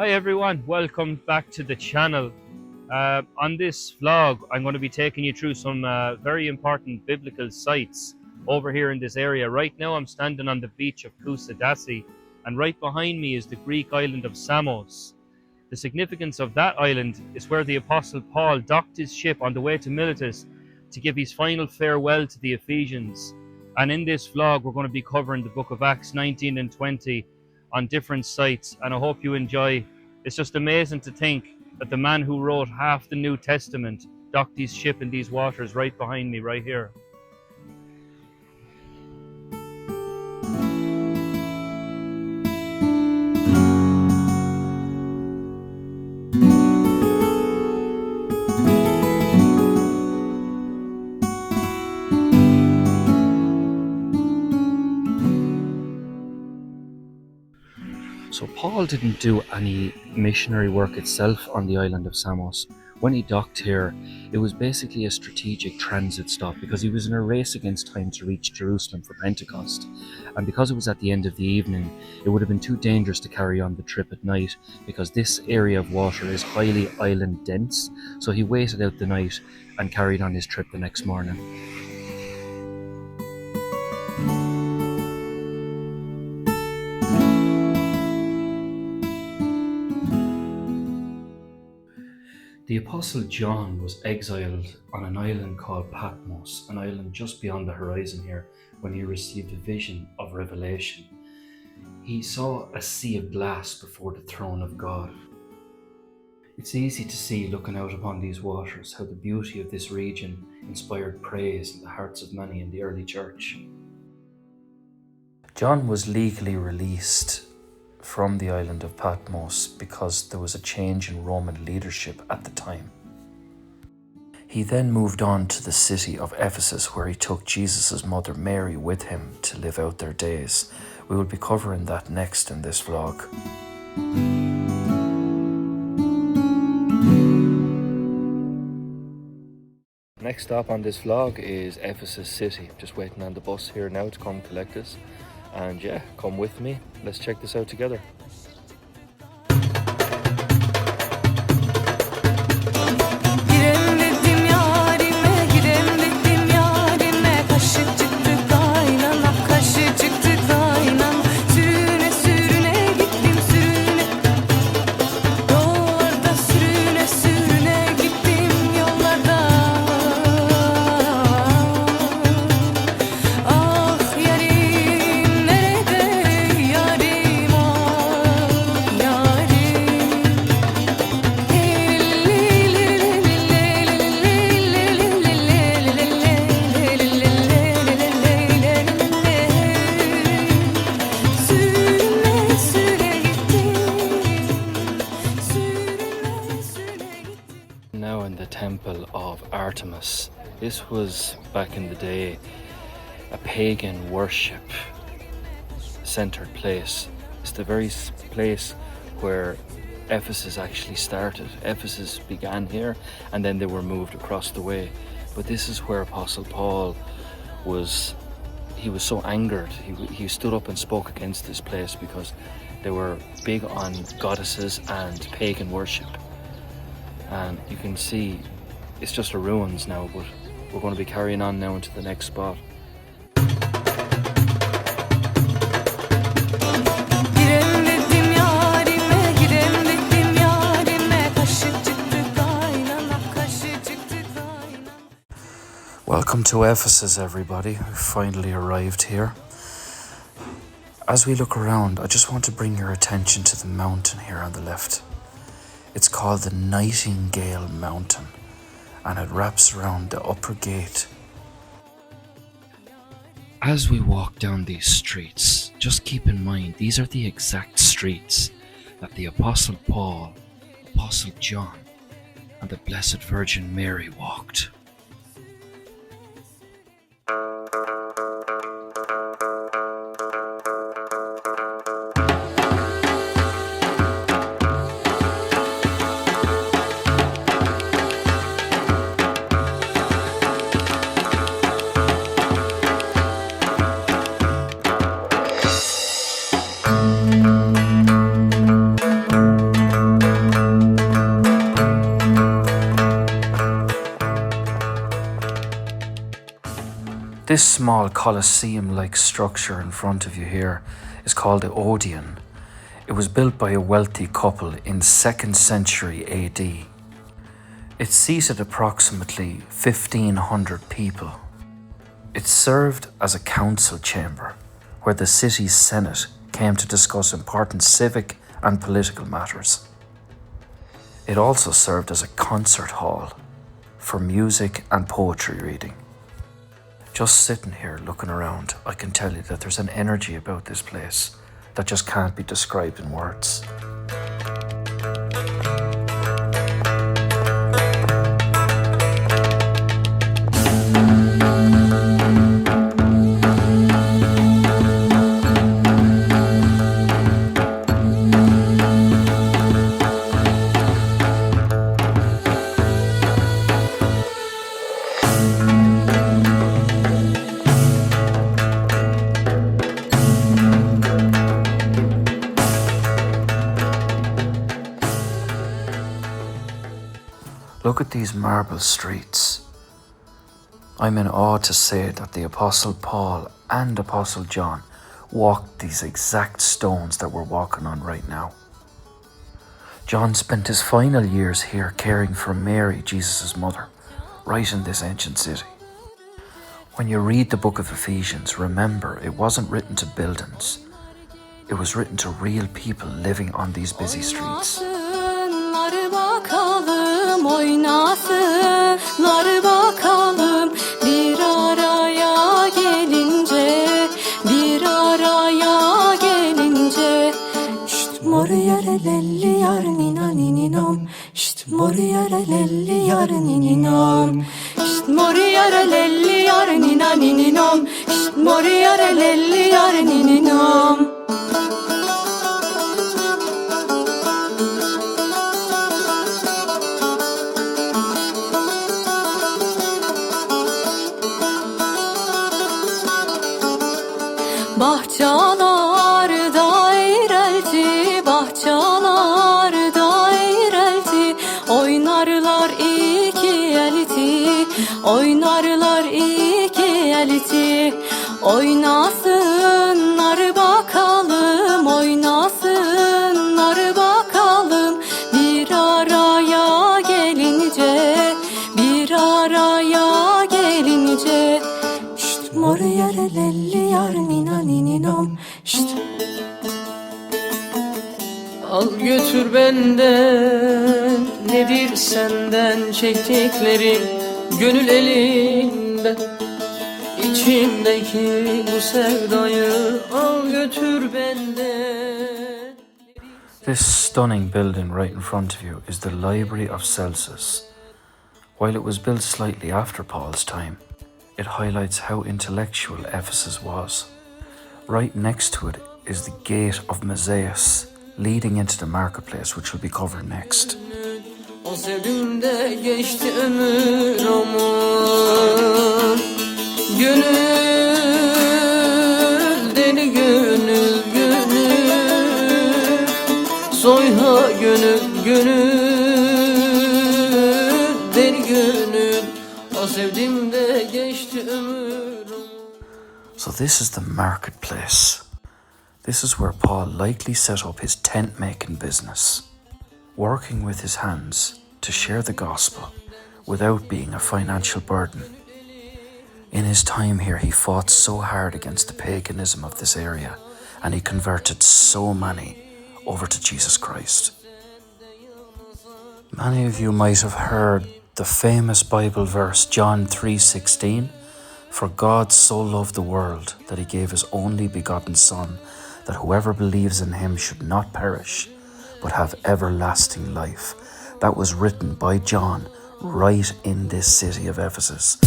Hi everyone, welcome back to the channel. On this vlog, I'm going to be taking you through some very important biblical sites over here in this area. Right now I'm standing on the beach of Kusadasi, and right behind me is the Greek island of Samos. The significance of that island is where the Apostle Paul docked his ship on the way to Miletus to give his final farewell to the Ephesians. And in this vlog we're going to be covering the book of Acts 19 and 20 on different sites, and I hope you enjoy. It's just amazing to think that the man who wrote half the New Testament docked his ship in these waters right behind me, right here. So Paul didn't do any missionary work itself on the island of Samos. When he docked here, it was basically a strategic transit stop because he was in a race against time to reach Jerusalem for Pentecost. And because it was at the end of the evening, it would have been too dangerous to carry on the trip at night because this area of water is highly island dense. So he waited out the night and carried on his trip the next morning. The Apostle John was exiled on an island called Patmos, an island just beyond the horizon here, when he received a vision of revelation. He saw a sea of glass before the throne of God. It's easy to see, looking out upon these waters, how the beauty of this region inspired praise in the hearts of many in the early church. John was legally released from the island of Patmos because there was a change in Roman leadership at the time. He then moved on to the city of Ephesus, where he took Jesus' mother Mary with him to live out their days. We will be covering that next in this vlog. Next stop on this vlog is Ephesus city. Just waiting on the bus here now to come collect us. And yeah, come with me. Let's check this out together. Now in the temple of Artemis. This was, back in the day, a pagan worship centered place. It's the very place where Ephesus actually started. Ephesus began here and then they were moved across the way. But this is where Apostle Paul was. He was so angered. He stood up and spoke against this place because they were big on goddesses and pagan worship. And you can see it's just a ruins now, but we're going to be carrying on now into the next spot. Welcome to Ephesus, everybody. We finally arrived here. As we look around, I just want to bring your attention to the mountain here on the left. It's called the Nightingale Mountain, and it wraps around the upper gate. As we walk down these streets, just keep in mind these are the exact streets that the Apostle Paul, Apostle John, and the Blessed Virgin Mary walked. This small Colosseum-like structure in front of you here is called the Odeon. It was built by a wealthy couple in 2nd century AD. It seated approximately 1,500 people. It served as a council chamber where the city's senate came to discuss important civic and political matters. It also served as a concert hall for music and poetry reading. Just sitting here looking around, I can tell you that there's an energy about this place that just can't be described in words. Look at these marble streets. I'm in awe to say that the Apostle Paul and Apostle John walked these exact stones that we're walking on right now. John spent his final years here caring for Mary, Jesus' mother, right in this ancient city. When you read the book of Ephesians, remember it wasn't written to buildings. It was written to real people living on these busy streets. Oynasınlar bakalım bir araya gelince, bir araya gelince. Şşt moriyarelelli yar nina nininom, şşt moriyarelelli yar nininom, şşt moriyarelelli yar nina nininom, şşt moriyarelelli yar nininom. Bahçalarda eğrelti, bahçalarda eğrelti, oynarlar iki elti, oynarlar iki elti. Oynasınlar bakalım, oynasınlar bakalım, bir araya gelince, bir araya gelince. Şşt moriyarelelli yar nina nininom, şşt. Al götür benden, nedir senden çektiklerim, gönül elinde. İçimdeki bu sevdayı al götür benden. This stunning building right in front of you is the Library of Celsus. While it was built slightly after Paul's time, it highlights how intellectual Ephesus was. Right next to it is the Gate of Mosaius, leading into the marketplace, which will be covered next. O sevdiğimde geçti ömür aman. Gönül, deli gönül, gönül. Soyha gönül, gönül, deli gönül. O sevdiğimde geçti ömür. So this is the marketplace. This is where Paul likely set up his tent-making business, working with his hands to share the gospel without being a financial burden. In his time here, he fought so hard against the paganism of this area, and he converted so many over to Jesus Christ. Many of you might have heard the famous Bible verse, John 3:16, "For God so loved the world that he gave his only begotten Son, that whoever believes in him should not perish, but have everlasting life." That was written by John right in this city of Ephesus.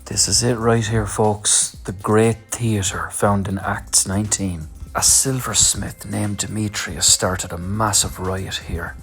This is it right here, folks. The Great Theatre, found in Acts 19. A silversmith named Demetrius started a massive riot here.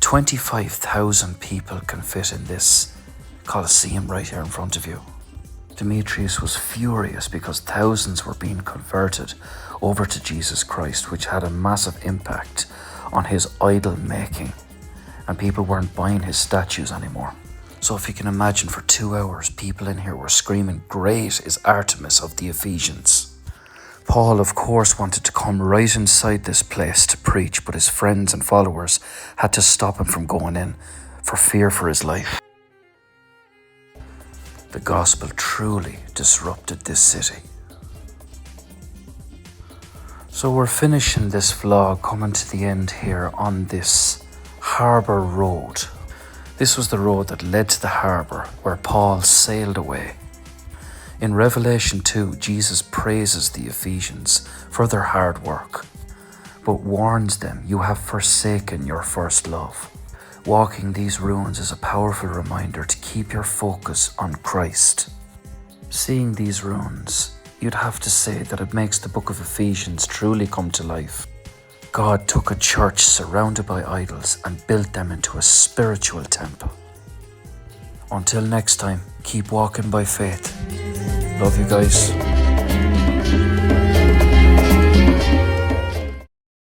25,000 people can fit in this Colosseum right here in front of you. Demetrius was furious because thousands were being converted over to Jesus Christ, which had a massive impact on his idol making, and people weren't buying his statues anymore. So if you can imagine, for 2 hours, people in here were screaming, "Great is Artemis of the Ephesians." Paul, of course, wanted to come right inside this place to preach, but his friends and followers had to stop him from going in for fear for his life. The gospel truly disrupted this city. So we're finishing this vlog, coming to the end here on this harbour road. This was the road that led to the harbour where Paul sailed away. In Revelation 2, Jesus praises the Ephesians for their hard work, but warns them, "You have forsaken your first love." Walking these ruins is a powerful reminder to keep your focus on Christ. Seeing these ruins, you'd have to say that it makes the book of Ephesians truly come to life. God took a church surrounded by idols and built them into a spiritual temple. Until next time, keep walking by faith. Love you guys.